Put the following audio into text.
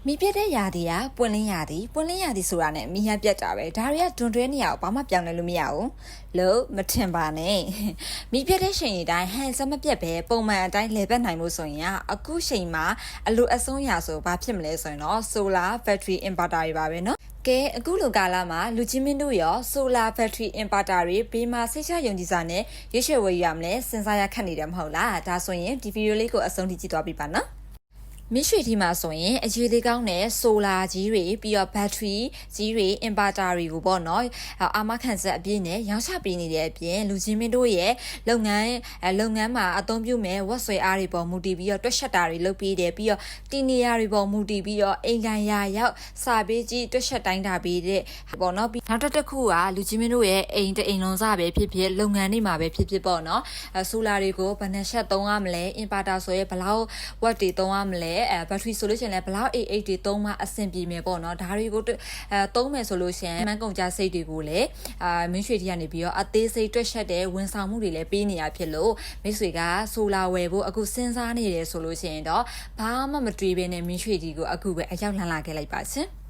မိပြတဲ့ຢာတီကပွင့်လင်းຢာတီဆိုတာနဲ့မိဟပြတ်တာပဲဒါတွေကတွန်တွဲနေရအောင်ဘာမှပြောင်းလဲလို့မရဘူးလို့မထင်ပါနဲ့မိပြတဲ့ချိန်တိုင်းဟန်စမပြတ်ပဲပုံမှန်အတိုင်းလေပတ်နိုင်မှုဆိုရင်အခုချိန်မှာအလိုအဆုံးຢာဆိုဘာဖြစ်မလဲဆိုရင်တော့ solar battery inverter တွေပါပဲเนาะကဲအခုလိုကာလမှာလူချင်းမင်းတို့ရော solar battery inverter တွေဘေးမှာစိတ်ချယုံကြည်စွာနဲ့ရွေးချယ်ဝယ်ယူရမလဲစဉ်းစားရခက်နေတယ်မဟုတ်လားဒါဆိုရင်ဒီဗီဒီယိုလေးကိုအဆုံးထိကြည့်သွားပြီပါနော်မင်းရွှေဒီမှာဆိုရင်အရေးလေးကောင်းတဲ့ဆိုလာကြီးတွေပြီးတော့ဘက်ထရီကြီးတွေအင်ဗာတာတွေကိုပေါ့နော်အာမခံဆက်အပြည့်နဲ့ရောင်းချပေးနေတဲ့အပြင်လူချင်းမင်းတို့ရဲ့လုပ်ငန်းမှာအသုံးပြုမဲ့ဝက်ဆွဲအားတွေပေါ်မူတည်ပြီးတော့တွက်ချက်တာတွေလုပ်ပေးတယ်ပြီးတော့တီနီယာတွေပေါ်မူတည်ပြီးတော့အိမ်ကန်ရာရောက်စာပေးကြီးတွက်ချက်တိုင်းတာပေးတဲ့ပေါ့နော်ပြီးနောက်တစ်ခုကလူချင်းမင်းတို့ရဲ့အိမ်တအိမ်လုံးစားပဲဖြစ်ဖြစ်လုပ်ငန်းတွေမှာပဲဖြစ်ဖြစ်ပေါ့နော်ဆိုလာတွေကိုဘယ်နှချက်သုံးရမလဲအင်ဗာတာဆိုရဲဘယ်လောက်ဝက်တွေသုံးရမလဲဘက်ထရီဆိုလို့ရှိရင်လည်းဘလောက်အိတ်တွေသုံးမှအဆင်ပြေမယ်ပေါ့နော်ဒါတွေကိုသုံးမယ်ဆိုလို့ရှိရင်မန်းကုန်ကြစိတ်တွေကိုလည်းမင်းရွှေတီကနေပြီးတော့အသေးစိတ်တွက်ချက်တဲ့ဝန်ဆောင်မှုတွေလည်းပေးနေရဖြစ်လို့မိတ်ဆွေကဆိုလာဝယ်ဖို့အခုစဉ်းစားနေတယ်ဆိုလို့ရှိရင်တော့ဘာမှမတွေးဘဲနဲ့မင်းရွှေတီကိုအခုပဲအရောက်လှမ်းလာခဲ့လိုက်ပါရှင်